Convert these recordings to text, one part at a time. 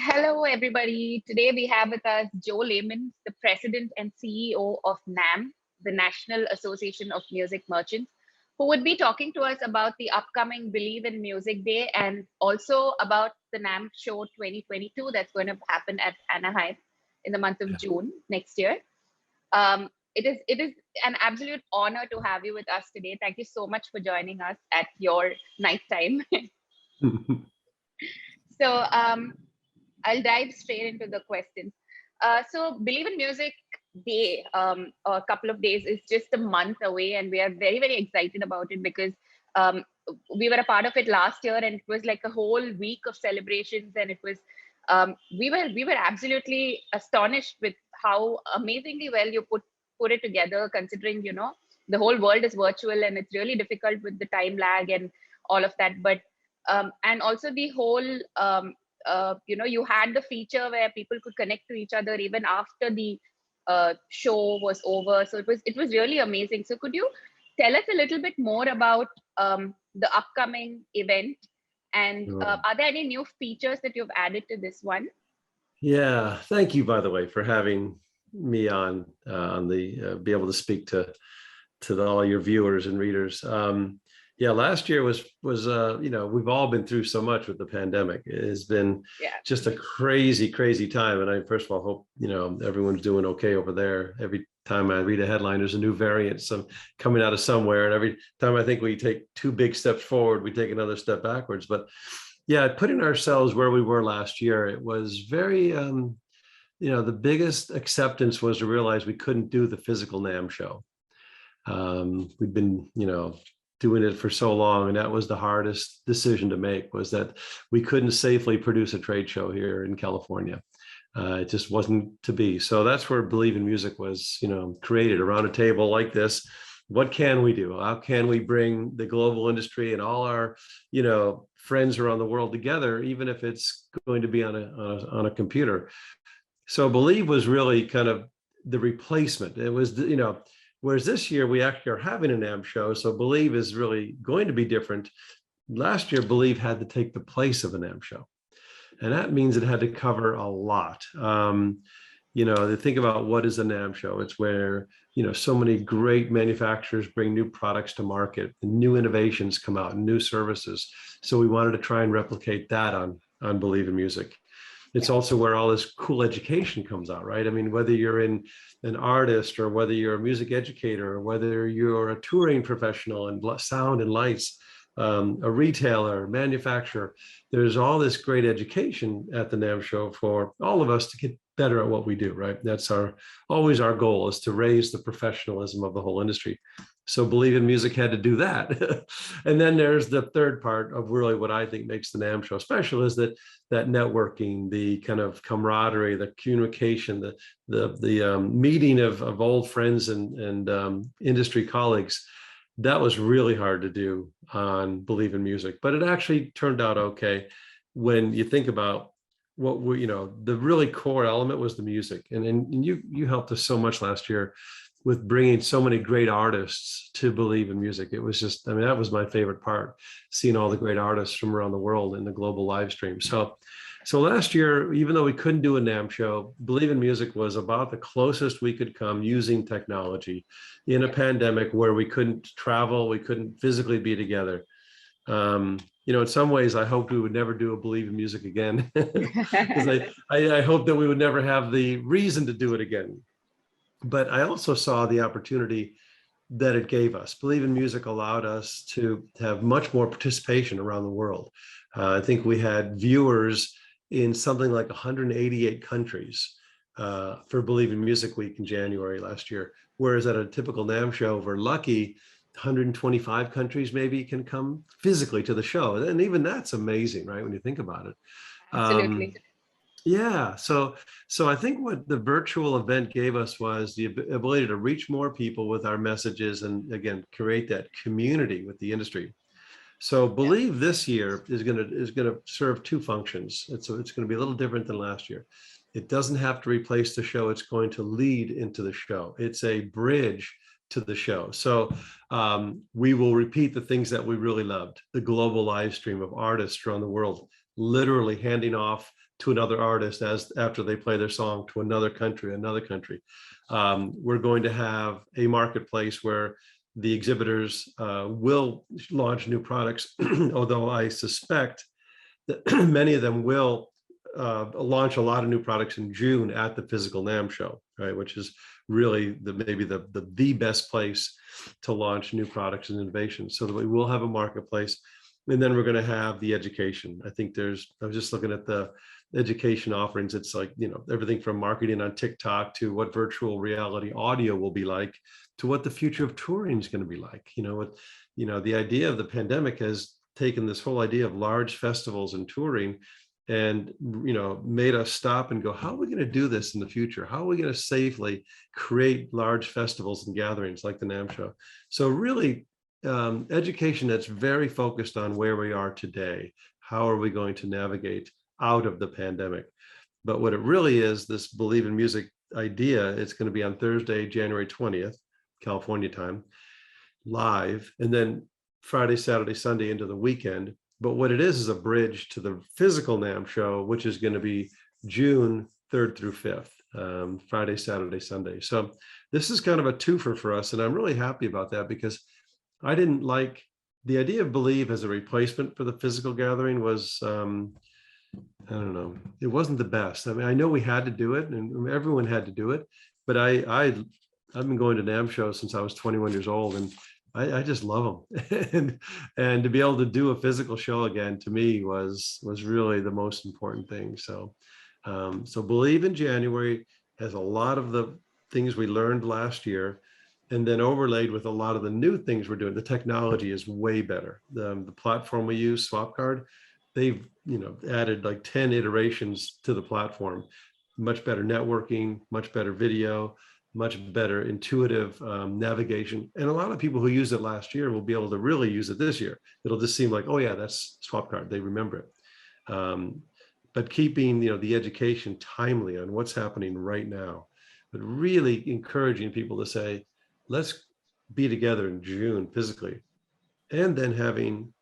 Hello, everybody. Today we have with us Joe Lamond, the President and CEO of NAMM, the National Association of Music Merchants, who would be talking to us about the upcoming Believe in Music Day and also about the NAMM Show 2022 that's going to happen at Anaheim in the month of June next year. It is an absolute honor to have you with us today. Thank you so much for joining us at your nighttime. So I'll dive straight into the questions. So Believe in Music Day, a couple of days, is just a month away, and we are very, very excited about it because we were a part of it last year, and it was like a whole week of celebrations, and it was we were absolutely astonished with how amazingly well you put it together, considering the whole world is virtual and it's really difficult with the time lag and all of that. But and also the whole you had the feature where people could connect to each other even after the show was over. So it was really amazing. So could you tell us a little bit more about the upcoming event, and are there any new features that you've added to this one? Yeah, thank you, by the way, for having me on the be able to speak to all your viewers and readers. Yeah, last year was we've all been through so much with the pandemic. It has been just a crazy time. And I first of all hope everyone's doing okay over there. Every time I read a headline, there's a new variant coming out of somewhere, and every time I think we take two big steps forward, we take another step backwards. But yeah, putting ourselves where we were last year, it was very the biggest acceptance was to realize we couldn't do the physical NAMM show. We've been doing it for so long, and that was the hardest decision to make, was that we couldn't safely produce a trade show here in California. It just wasn't to be. So that's where Believe in Music was created, around a table like this. What can we do? How can we bring the global industry and all our friends around the world together, even if it's going to be on a computer? So Believe was really kind of the replacement. It was whereas this year we actually are having a NAMM show, so Believe is really going to be different. Last year, Believe had to take the place of a NAMM show, and that means it had to cover a lot. To think about what is a NAMM show, it's where so many great manufacturers bring new products to market, and new innovations come out, and new services. So we wanted to try and replicate that on Believe in Music. It's also where all this cool education comes out, right? I mean, whether you're an artist, or whether you're a music educator, or whether you're a touring professional in sound and lights, a retailer, manufacturer, there's all this great education at the NAMM show for all of us to get better at what we do, right? That's always our goal, is to raise the professionalism of the whole industry. So Believe in Music had to do that. And then there's the third part of really what I think makes the NAMM show special, is that networking, the kind of camaraderie, the communication, the meeting of old friends and industry colleagues. That was really hard to do on Believe in Music, but it actually turned out okay when you think about what the really core element was the music. And you helped us so much last year with bringing so many great artists to Believe in Music. It was just, that was my favorite part, seeing all the great artists from around the world in the global live stream. So last year, even though we couldn't do a NAMM show, Believe in Music was about the closest we could come using technology in a pandemic where we couldn't travel, we couldn't physically be together. In some ways, I hoped we would never do a Believe in Music again, because I hope that we would never have the reason to do it again. But I also saw the opportunity that it gave us. Believe in Music allowed us to have much more participation around the world. I think we had viewers in something like 188 countries for Believe in Music Week in January last year. Whereas at a typical NAMM show, we're lucky 125 countries maybe can come physically to the show. And even that's amazing, right, when you think about it. Absolutely. Yeah, so I think what the virtual event gave us was the ability to reach more people with our messages, and again, create that community with the industry. So Believe this year is going to serve two functions. It's going to be a little different than last year. It doesn't have to replace the show. It's going to lead into the show. It's a bridge to the show. So we will repeat the things that we really loved: the global live stream of artists around the world, literally handing off to another artist as after they play their song to another country. We're going to have a marketplace where the exhibitors will launch new products, although I suspect that many of them will launch a lot of new products in June at the physical NAMM show, right? Which is really maybe the best place to launch new products and innovations. So that we will have a marketplace, and then we're going to have the education. I think I was just looking at the education offerings. It's like, everything from marketing on TikTok to what virtual reality audio will be like, to what the future of touring is going to be like. The idea of the pandemic has taken this whole idea of large festivals and touring and made us stop and go, how are we going to do this in the future? How are we going to safely create large festivals and gatherings like the NAMM Show? So really, education that's very focused on where we are today. How are we going to navigate out of the pandemic? But what it really is, this Believe in Music idea, it's going to be on Thursday, January 20th, California time, live, and then Friday, Saturday, Sunday into the weekend. But what it is a bridge to the physical NAMM show, which is going to be June 3rd through 5th, Friday, Saturday, Sunday. So this is kind of a twofer for us. And I'm really happy about that, because I didn't like the idea of Believe as a replacement for the physical gathering was, I don't know, it wasn't the best. I mean, I know we had to do it and everyone had to do it, but I've been going to NAMM shows since I was 21 years old, and I just love them. and to be able to do a physical show again, to me was really the most important thing. So Believe in January has a lot of the things we learned last year, and then overlaid with a lot of the new things we're doing. The technology is way better. The platform we use, Swapcard, they've added like 10 iterations to the platform. Much better networking, much better video, much better intuitive navigation. And a lot of people who used it last year will be able to really use it this year. It'll just seem like, oh yeah, that's Swapcard. They remember it. But keeping the education timely on what's happening right now, but really encouraging people to say, let's be together in June physically, and then having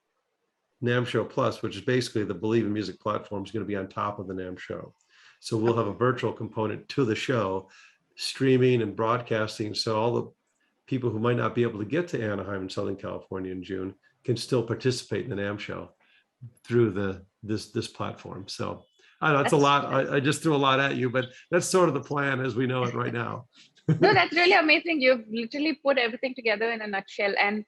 NAMM Show Plus, which is basically the Believe in Music platform, is going to be on top of the NAMM Show. So we'll have a virtual component to the show, streaming and broadcasting, so all the people who might not be able to get to Anaheim in Southern California in June can still participate in the NAMM Show through this platform. So I know it's a lot. I just threw a lot at you, but that's sort of the plan as we know it right now. No, that's really amazing. You've literally put everything together in a nutshell. And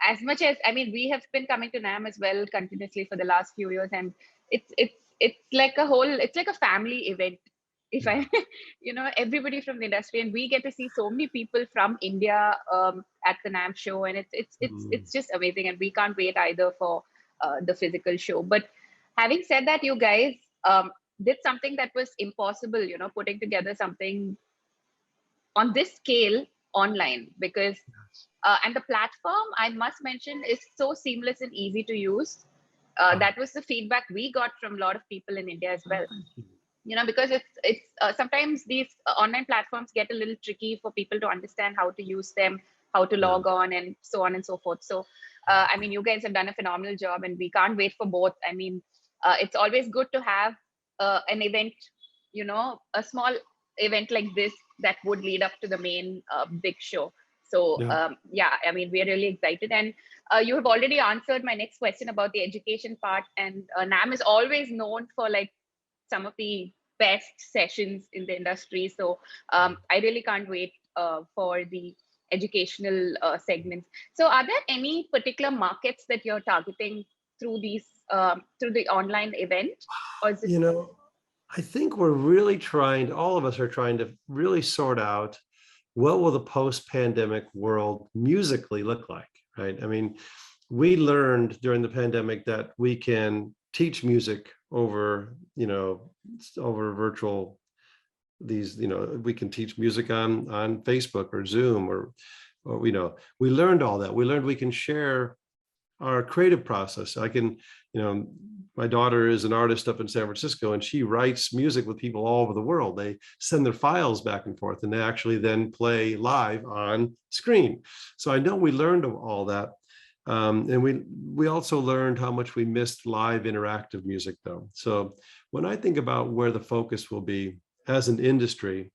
as much as, I mean, we have been coming to NAMM as well continuously for the last few years, and it's like it's like a family event. If I, everybody from the industry, and we get to see so many people from India at the NAMM show, and it's just amazing, and we can't wait either for the physical show. But having said that, you guys did something that was impossible, putting together something on this scale online, because and the platform, I must mention, is so seamless and easy to use. That was the feedback we got from a lot of people in India as well. Because it's sometimes these online platforms get a little tricky for people to understand how to use them, how to log on, and so on and so forth. So, I mean, you guys have done a phenomenal job, and we can't wait for both. I mean, it's always good to have an event, a small event like this that would lead up to the main big show. So I mean, we're really excited. And you have already answered my next question about the education part. And NAMM is always known for like some of the best sessions in the industry. So I really can't wait for the educational segments. So are there any particular markets that you're targeting through these through the online event? Or is it... I think we're really all of us are trying to really sort out what will the post-pandemic world musically look like, right? I mean, we learned during the pandemic that we can teach music over, over virtual, we can teach music on Facebook or Zoom or we learned all that. We learned we can share our creative process. I can, my daughter is an artist up in San Francisco, and she writes music with people all over the world. They send their files back and forth, and they actually then play live on screen. So I know we learned all that. And we also learned how much we missed live interactive music, though. So when I think about where the focus will be as an industry,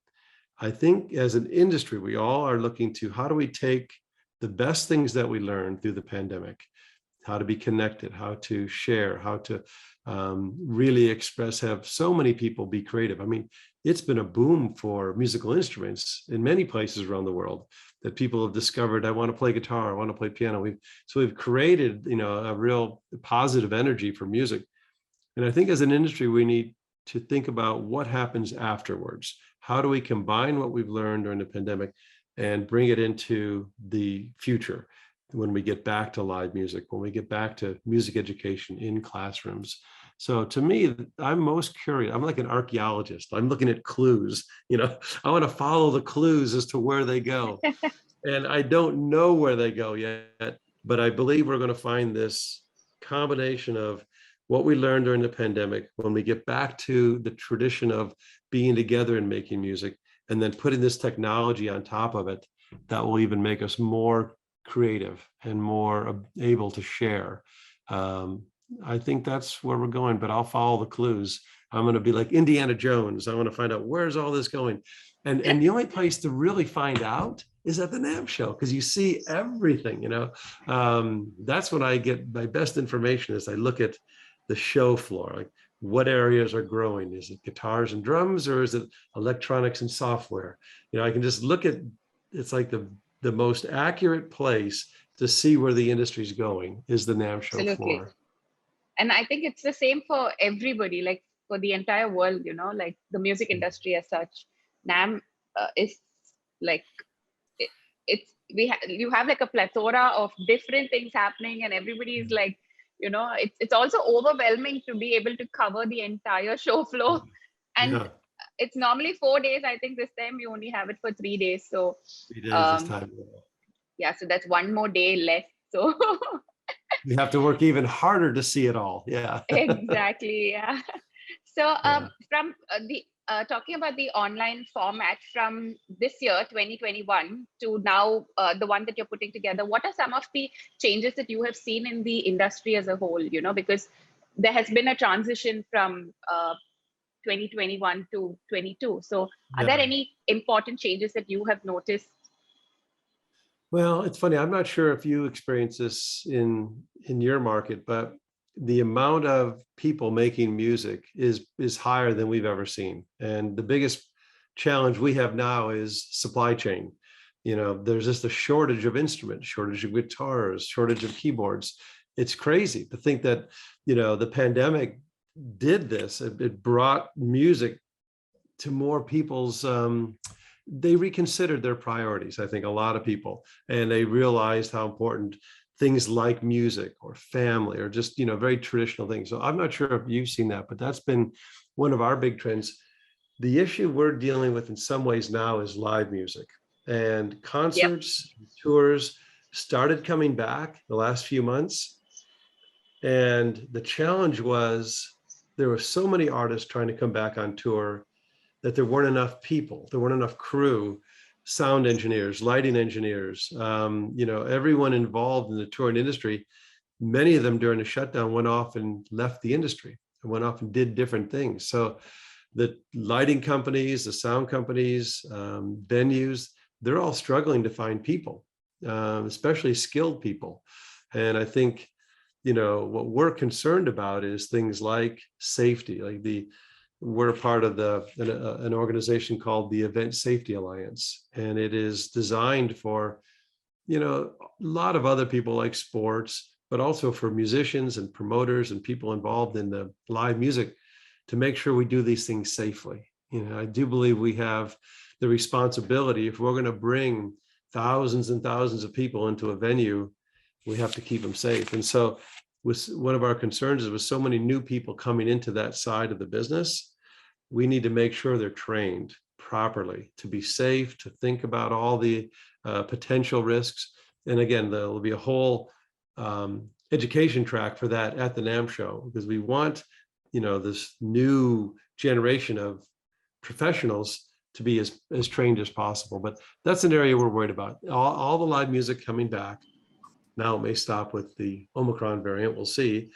I think as an industry, we all are looking to how do we take the best things that we learned through the pandemic, how to be connected, how to share, how to really express, have so many people be creative. I mean, it's been a boom for musical instruments in many places around the world that people have discovered, I want to play guitar, I want to play piano. So we've created, a real positive energy for music. And I think as an industry, we need to think about what happens afterwards. How do we combine what we've learned during the pandemic and bring it into the future when we get back to live music, when we get back to music education in classrooms? So to me, I'm most curious. I'm like an archaeologist. I'm looking at clues. I want to follow the clues as to where they go. And I don't know where they go yet, but I believe we're going to find this combination of what we learned during the pandemic, when we get back to the tradition of being together and making music, and then putting this technology on top of it, that will even make us more creative and more able to share. I think that's where we're going, but I'll follow the clues. I'm going to be like Indiana Jones. I want to find out where's all this going. And the only place to really find out is at the NAMM Show, because you see everything, that's when I get my best information, is I look at the show floor, like what areas are growing. Is it guitars and drums, or is it electronics and software? I can just look at, it's like the most accurate place to see where the industry's going is the NAMM Show floor. And I think it's the same for everybody, like for the entire world, like the music industry as such. NAMM is like, you have like a plethora of different things happening, and everybody is like, it's also overwhelming to be able to cover the entire show floor. And it's normally 4 days. I think this time you only have it for 3 days. So 3 days this time. Yeah, so that's one more day less. So you have to work even harder to see it all. Yeah. Exactly. Yeah. So from the talking about the online format from this year, 2021, to now, the one that you're putting together, what are some of the changes that you have seen in the industry as a whole? Because there has been a transition from 2021 to 22. So are there any important changes that you have noticed? Well, it's funny. I'm not sure if you experience this in your market, but the amount of people making music is higher than we've ever seen. And the biggest challenge we have now is supply chain. There's just a shortage of instruments, shortage of guitars, shortage of keyboards. It's crazy to think that, the pandemic did this. It brought music to more people's, they reconsidered their priorities, I think, a lot of people, and they realized how important things like music or family or just, very traditional things. So I'm not sure if you've seen that, but that's been one of our big trends. The issue we're dealing with in some ways now is live music, and concerts, tours started coming back the last few months. And the challenge was there were so many artists trying to come back on tour that there weren't enough people, there weren't enough crew, sound engineers, lighting engineers, everyone involved in the touring industry. Many of them during the shutdown went off and left the industry and went off and did different things. So the lighting companies, the sound companies, venues, they're all struggling to find people, especially skilled people. And I think, what we're concerned about is things like safety, we're part of an organization called the Event Safety Alliance, and it is designed for, a lot of other people like sports, but also for musicians and promoters and people involved in the live music to make sure we do these things safely. I do believe we have the responsibility, if we're going to bring thousands and thousands of people into a venue, we have to keep them safe. And so one of our concerns is with so many new people coming into that side of the business, we need to make sure they're trained properly to be safe, to think about all the potential risks. And again, there'll be a whole education track for that at the NAMM Show, because we want, this new generation of professionals to be as trained as possible. But that's an area we're worried about. All the live music coming back. Now it may stop with the Omicron variant, we'll see,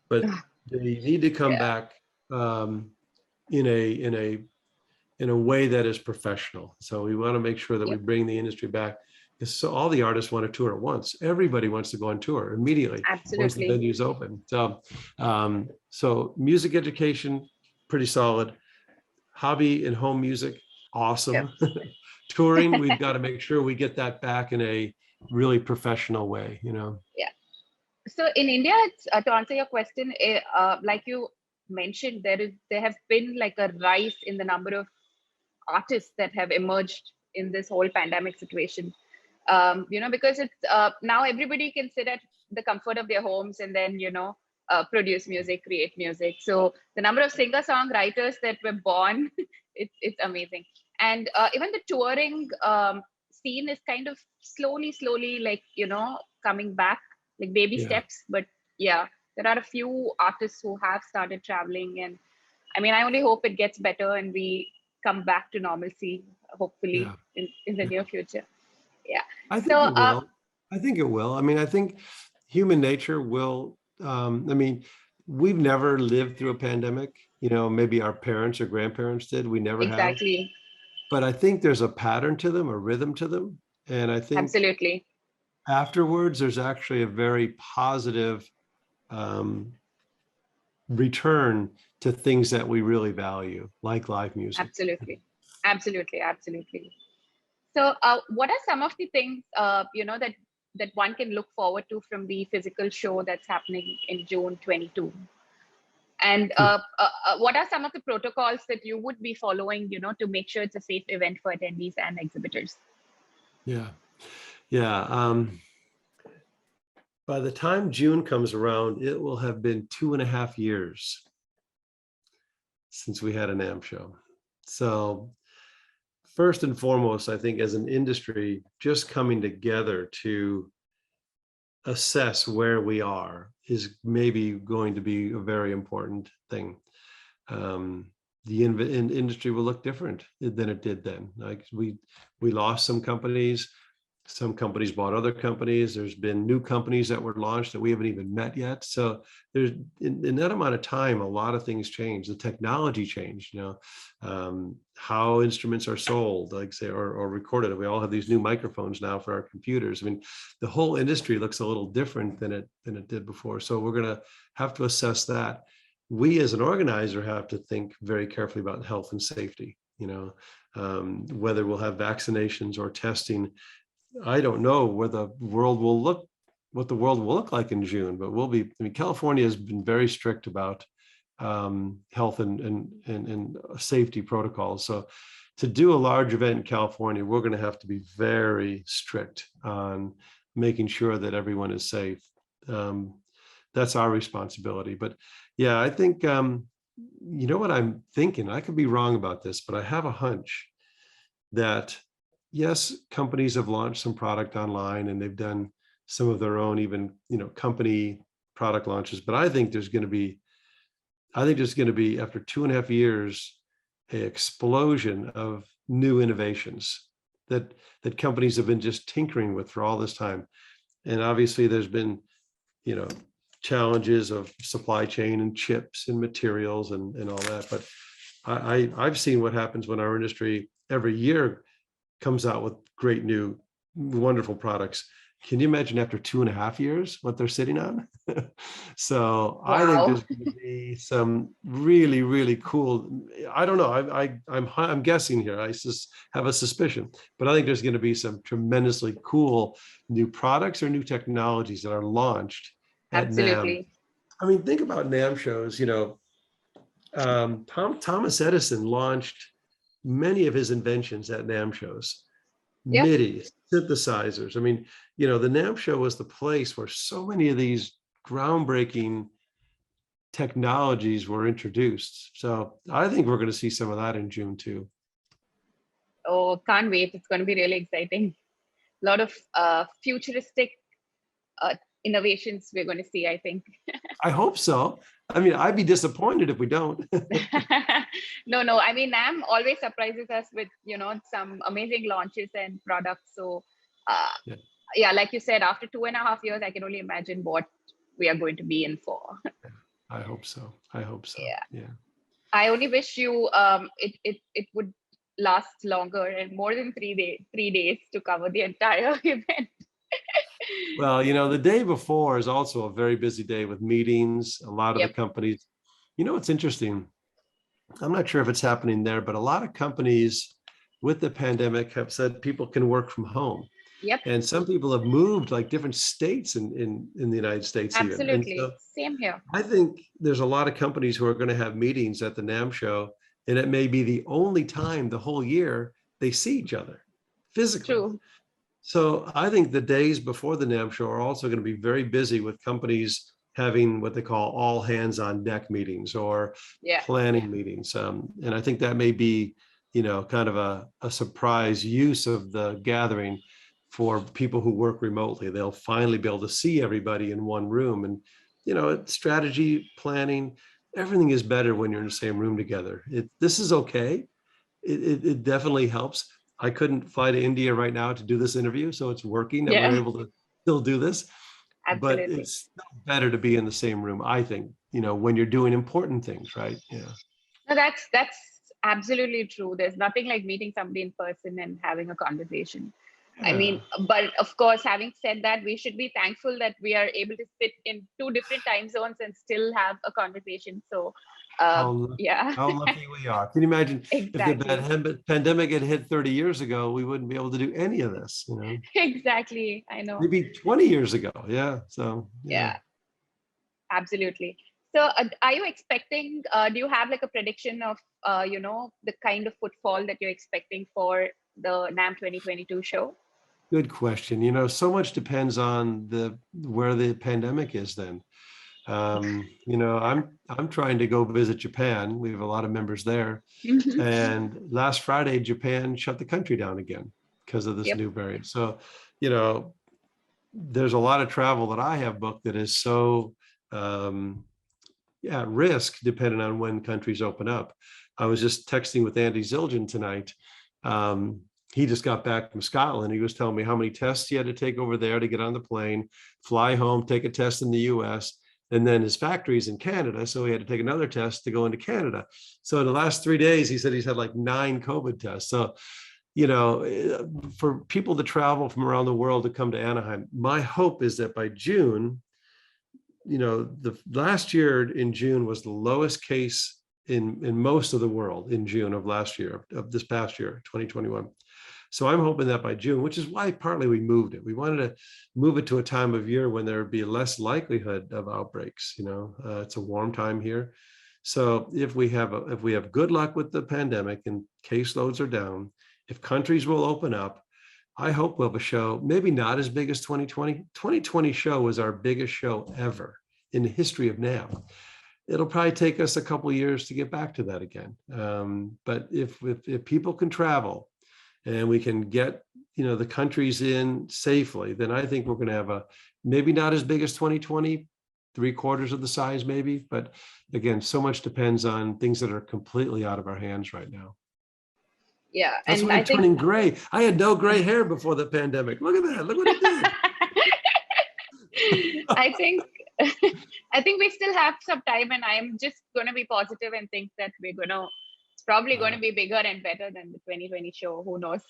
but they need to come back um, in a way that is professional. So we want to make sure that we bring the industry back, because so all the artists want to tour at once. Everybody wants to go on tour immediately once the Absolutely. venue's open. So, so music education, pretty solid. Hobby and home music, Yep. awesome. Touring, we've got to make sure we get that back in a really professional way, you know. Yeah. So in India, it's, to answer your question, like you mentioned, there have been like a rise in the number of artists that have emerged in this whole pandemic situation. Because it's now everybody can sit at the comfort of their homes and then produce music, create music. So the number of singer-songwriters that were born, it's amazing. And even the touring scene is kind of slowly, like coming back, like baby Yeah. steps. But yeah, there are a few artists who have started traveling, and I mean, I only hope it gets better and we come back to normalcy, hopefully, Yeah. in the Yeah. near future. Yeah. I So, think it will. I think it will. I mean, I think human nature will. I mean, we've never lived through a pandemic. You know, maybe our parents or grandparents did. We never have. exactly, But I think there's a pattern to them, a rhythm to them. And I think absolutely, afterwards, there's actually a very positive um, return to things that we really value, like live music. absolutely, absolutely. So, what are some of the things that one can look forward to from the physical show that's happening in June 22? And what are some of the protocols that you would be following, to make sure it's a safe event for attendees and exhibitors? Yeah. Yeah. By the time June comes around, it will have been 2.5 years since we had a NAMM show. So first and foremost, I think as an industry, just coming together to assess where we are is maybe going to be a very important thing. The industry will look different than it did then. Like we lost some companies bought other companies. There's been new companies that were launched that we haven't even met yet. So there's in that amount of time, a lot of things changed. The technology changed, how instruments are sold, like say, or recorded. We all have these new microphones now for our computers. I mean, the whole industry looks a little different than it did before. So we're going to have to assess that. We as an organizer have to think very carefully about health and safety, whether we'll have vaccinations or testing. I don't know what the world will look like in June, but California has been very strict about health and safety protocols. So to do a large event in California, we're going to have to be very strict on making sure that everyone is safe. That's our responsibility. But yeah, I think, what I'm thinking, I could be wrong about this, but I have a hunch that yes, companies have launched some product online and they've done some of their own, even, company product launches. But I think there's going to be, after 2.5 years, an explosion of new innovations that companies have been just tinkering with for all this time. And obviously there's been, challenges of supply chain and chips and materials and all that. But I've seen what happens when our industry every year comes out with great new wonderful products. Can you imagine after 2.5 years what they're sitting on? So I think Wow. there's going to be some really, really cool. I don't know. I'm guessing here. I just have a suspicion, but I think there's going to be some tremendously cool new products or new technologies that are launched at NAMM. Absolutely. I mean, think about NAMM shows. Thomas Edison launched many of his inventions at NAMM shows. Yep. MIDI, synthesizers. I mean, the NAMM show was the place where so many of these groundbreaking technologies were introduced. So I think we're going to see some of that in June too. Oh, can't wait. It's going to be really exciting. A lot of futuristic uh, innovations we're going to see, I think. I hope so. I mean, I'd be disappointed if we don't. No. I mean, NAMM always surprises us with, some amazing launches and products. So, yeah, like you said, after 2.5 years, I can only imagine what we are going to be in for. I hope so. Yeah. Yeah. I only wish you it would last longer and more than 3 days to cover the entire event. Well, the day before is also a very busy day with meetings. A lot of the Yep. companies, what's interesting, I'm not sure if it's happening there, but a lot of companies with the pandemic have said people can work from home. Yep. And some people have moved like different states in the United States even. And so Absolutely. Same here. I think there's a lot of companies who are going to have meetings at the NAMM show, and it may be the only time the whole year they see each other physically. True. So I think the days before the NAMM show are also going to be very busy with companies having what they call all hands on deck meetings or Yeah. planning meetings. And I think that may be, kind of a surprise use of the gathering for people who work remotely. They'll finally be able to see everybody in one room. And, strategy, planning, everything is better when you're in the same room together. This is okay. It definitely helps. I couldn't fly to India right now to do this interview, so it's working that we're Yeah. able to still do this. But Absolutely. it's still better to be in the same room, I think, when you're doing important things, right? Yeah. No, that's absolutely true. There's nothing like meeting somebody in person and having a conversation. I Yeah. mean, but of course, having said that, we should be thankful that we are able to sit in two different time zones and still have a conversation. So, yeah, How lucky we are. Can you imagine if the exactly, pandemic had hit 30 years ago, we wouldn't be able to do any of this, exactly. I know. maybe 20 years ago. Yeah. So, yeah. Yeah, absolutely. So, are you expecting? Do you have like a prediction of, the kind of footfall that you're expecting for the NAMM 2022 show? Good question. So much depends on where the pandemic is then. I'm trying to go visit Japan. We have a lot of members there. And last Friday, Japan shut the country down again because of this Yep. new variant. So, there's a lot of travel that I have booked that is so risk depending on when countries open up. I was just texting with Andy Zildjian tonight. He just got back from Scotland. He was telling me how many tests he had to take over there to get on the plane, fly home, take a test in the US, and then his factory's in Canada. So he had to take another test to go into Canada. So in the last 3 days, he said he's had like 9 COVID tests. So, for people to travel from around the world to come to Anaheim, my hope is that by June, the last year in June was the lowest case in most of the world in June of last year, of this past year, 2021. So I'm hoping that by June, which is why partly we moved it. We wanted to move it to a time of year when there would be less likelihood of outbreaks. It's a warm time here. So if we have good luck with the pandemic and caseloads are down, if countries will open up, I hope we'll have a show, maybe not as big as 2020. 2020 show was our biggest show ever in the history of NAMM. It'll probably take us a couple of years to get back to that again. But if people can travel and we can get the countries in safely, then I think we're going to have a maybe not as big as 2020, 3/4 of the size maybe. But again, so much depends on things that are completely out of our hands right now. Yeah, That's and why I'm I think turning gray. I had no gray hair before the pandemic. Look at that. Look what it did. I think I think we still have some time, and I'm just going to be positive and think that it's probably going to be bigger and better than the 2020 show. Who knows?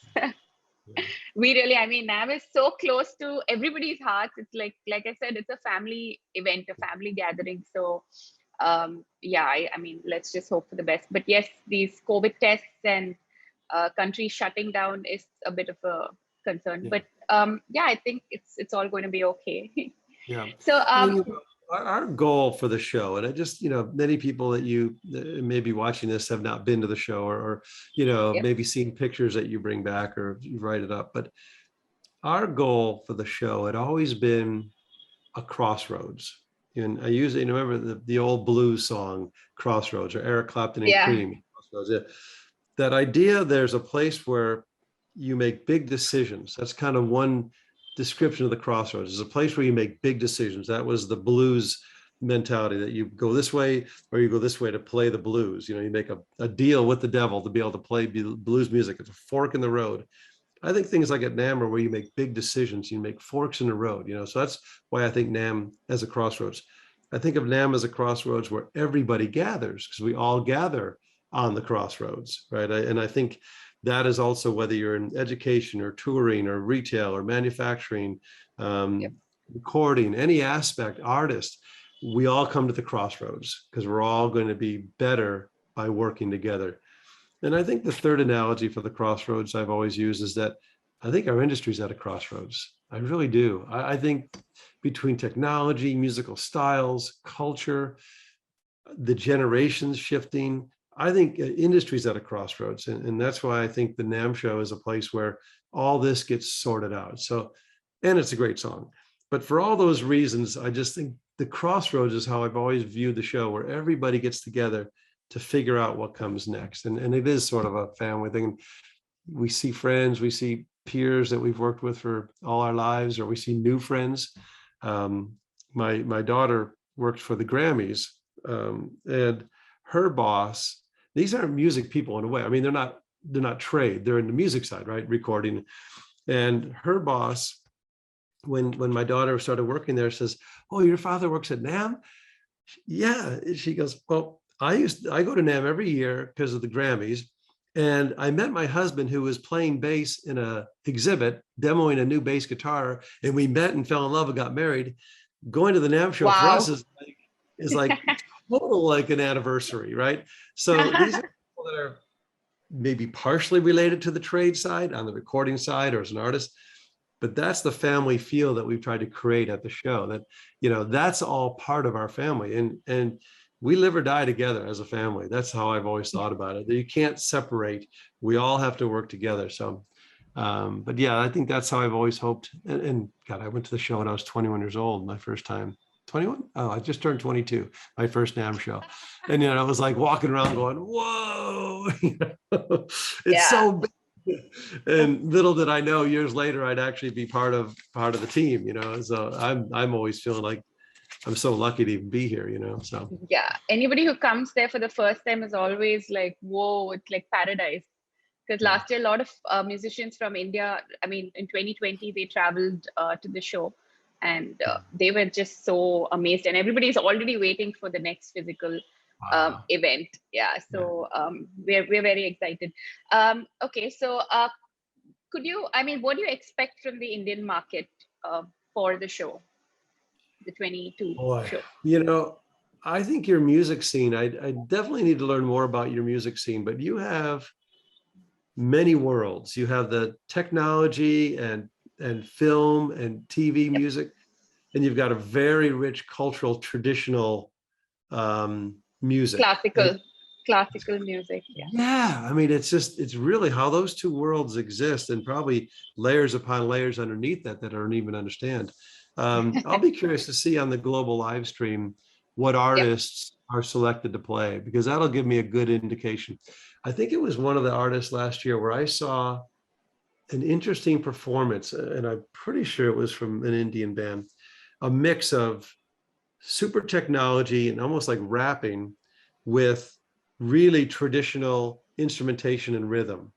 We really, I mean, NAMM is so close to everybody's hearts. It's like I said, it's a family event, a family gathering. So, I mean, let's just hope for the best. But yes, these COVID tests and countries shutting down is a bit of a concern. But I think it's all going to be okay. Yeah. So our goal for the show, and I just, many people that may be watching this have not been to the show or maybe seen pictures that you bring back or you write it up. But our goal for the show had always been a crossroads. And I usually remember the old blues song, Crossroads, or Eric Clapton and Cream. Crossroads. Yeah. That idea, there's a place where you make big decisions. That's kind of one description of the crossroads. Is a place where you make big decisions. That was the blues mentality, that you go this way or you go this way to play the blues. You make a deal with the devil to be able to play blues music. It's a fork in the road. I think things like at NAMM are where you make big decisions, you make forks in the road, so that's why I think NAMM as a crossroads. I think of NAMM as a crossroads where everybody gathers, because we all gather on the crossroads, right? And I think that is also whether you're in education or touring or retail or manufacturing, recording, any aspect, artist, we all come to the crossroads because we're all going to be better by working together. And I think the third analogy for the crossroads I've always used is that I think our industry's at a crossroads. I really do. I think between technology, musical styles, culture, the generations shifting, I think industry's at a crossroads. And that's why I think the NAMM Show is a place where all this gets sorted out. So, and it's a great song. But for all those reasons, I just think the crossroads is how I've always viewed the show, where everybody gets together to figure out what comes next. And it is sort of a family thing. We see friends, we see peers that we've worked with for all our lives, or we see new friends. My daughter worked for the Grammys, and her boss, these aren't music people in a way. I mean, they're not trade, they're in the music side, right? Recording. And her boss, when my daughter started working there, says, "Oh, your father works at NAMM?" Yeah. She goes, "Well, I go to NAMM every year because of the Grammys. And I met my husband, who was playing bass in a exhibit, demoing a new bass guitar. And we met and fell in love and got married. Going to the NAMM Show for us is like total like an anniversary, right?" So these are people that are maybe partially related to the trade side, on the recording side, or as an artist. But that's the family feel that we've tried to create at the show, that, that's all part of our family. And we live or die together as a family. That's how I've always thought about it. That you can't separate. We all have to work together. So, but yeah, I think that's how I've always hoped. And God, I went to the show when I was 21 years old, my first time. 21? Oh, I just turned 22, my first NAMM show. And, I was like walking around going, whoa, it's so big. And little did I know, years later, I'd actually be part of the team, so I'm always feeling like I'm so lucky to even be here, so. Yeah, anybody who comes there for the first time is always like, whoa, it's like paradise. Because last year, a lot of musicians from India, I mean, in 2020, they traveled to the show, and they were just so amazed. And everybody's already waiting for the next physical event. Yeah, so we're very excited. Okay, so what do you expect from the Indian market for the show, the 22 show? I think your music scene, I definitely need to learn more about your music scene, but you have many worlds. You have the technology and film and TV music, and you've got a very rich cultural, traditional music. Classical music. Yeah. I mean, it's really how those two worlds exist, and probably layers upon layers underneath that I don't even understand. I'll be curious to see on the global live stream what artists are selected to play, because that'll give me a good indication. I think it was one of the artists last year where I saw an interesting performance, and I'm pretty sure it was from an Indian band, a mix of super technology and almost like rapping with really traditional instrumentation and rhythm.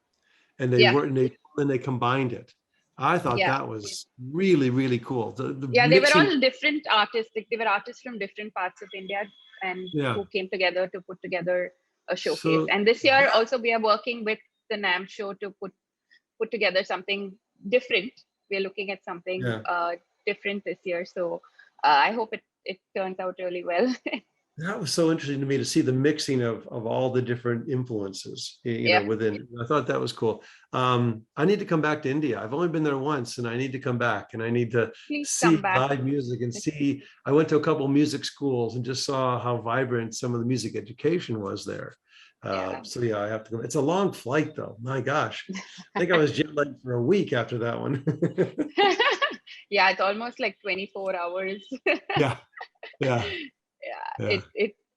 And they combined it. I thought that was really, really cool. They were all different artists. Like, they were artists from different parts of India, and who came together to put together a showcase. And this year also we are working with the NAMM Show to put together something different. We're looking at something different this year. So I hope it turns out really well. That was so interesting to me to see the mixing of all the different influences, within. I thought that was cool. I need to come back to India. I've only been there once, and I need to come back, and I need to see live music and see. I went to a couple of music schools and just saw how vibrant some of the music education was there. So I have to go. It's a long flight though. My gosh, I think I was jet lagged for a week after that one. It's almost like 24 hours.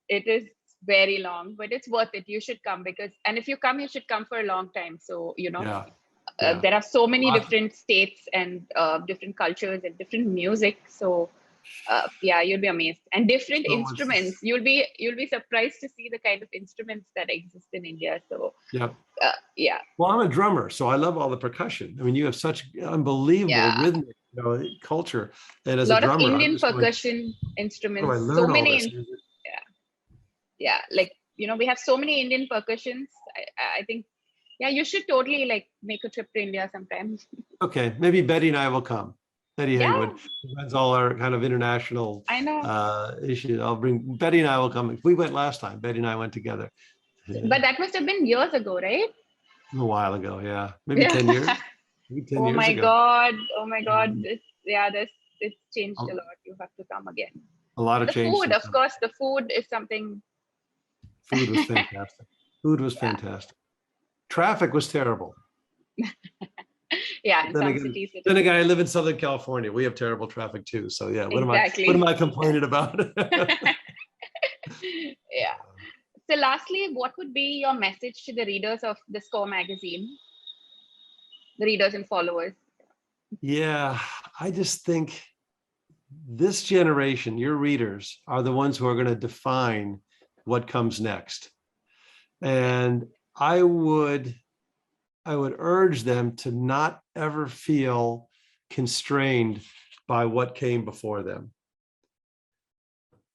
It is very long, but it's worth it. You should come, and if you come, you should come for a long time. So there are so many different states and different cultures and different music. So you'll be amazed, and different instruments. You'll be surprised to see the kind of instruments that exist in India. So well, I'm a drummer, so I love all the percussion. I mean, you have such unbelievable rhythmic culture. And A as a lot of drummer, I'm Indian just going, percussion how do I instruments, so learn all many, this music? yeah, like, we have so many Indian percussions. I think, yeah, you should totally like make a trip to India sometime. Okay, maybe Betty and I will come. Betty Yeah, Hengwood, who runs all our kind of international I know. issues. I'll bring Betty and I will come. We went last time. Betty and I went together. But that must have been years ago, right? A while ago, yeah, maybe Yeah. 10 years. Maybe 10 Oh years my ago. God. Oh my God. Um, It's changed A, a lot. You have to come again. a lot And of the change food, since of then. course, the food is something. Food was fantastic. Food was Yeah. fantastic. Traffic was terrible. Yeah, in Then some again, cities it then is. again, I live in Southern California. We have terrible traffic too. So yeah, what Exactly. am I complaining about? Yeah. So lastly, what would be your message to the readers of the Score magazine, the readers and followers? Yeah, I just think this generation, your readers, are the ones who are going to define what comes next. And I would urge them to not ever feel constrained by what came before them.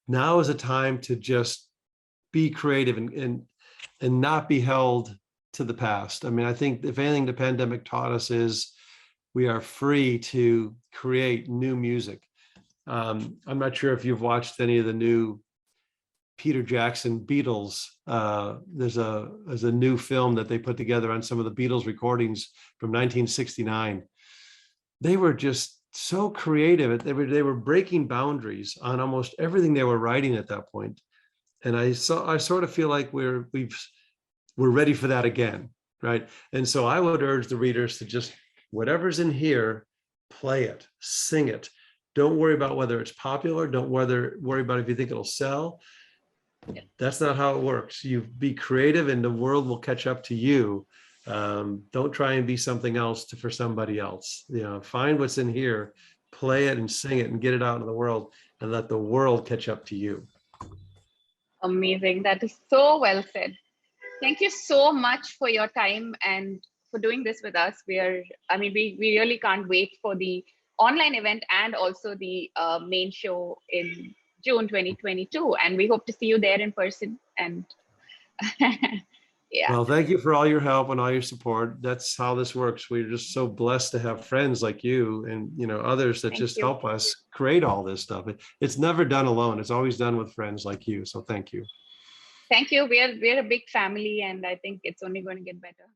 Now is a time to just be creative and not be held to the past. I mean, I think if anything the pandemic taught us is we are free to create new music. I'm not sure if you've watched any of the new Peter Jackson Beatles. There's a new film that they put together on some of the Beatles recordings from 1969. They were just so creative. They were breaking boundaries on almost everything they were writing at that point. And I sort of feel like we're ready for that again, right? And so I would urge the readers to just whatever's in here, play it, sing it. Don't worry about whether it's popular. Don't worry about if you think it'll sell. That's not how it works. You be creative and the world will catch up to you. Don't try and be something else for somebody else. Find what's in here, play it and sing it and get it out into the world and let the world catch up to you. Amazing. That is so well said. Thank you so much for your time and for doing this with us. We really can't wait for the online event and also the main show in June 2022. And we hope to see you there in person. And yeah. Well, thank you for all your help and all your support. That's how this works. We're just so blessed to have friends like you and others that just help us create all this stuff. It's never done alone. It's always done with friends like you. So thank you. Thank you. We're a big family, and I think it's only going to get better.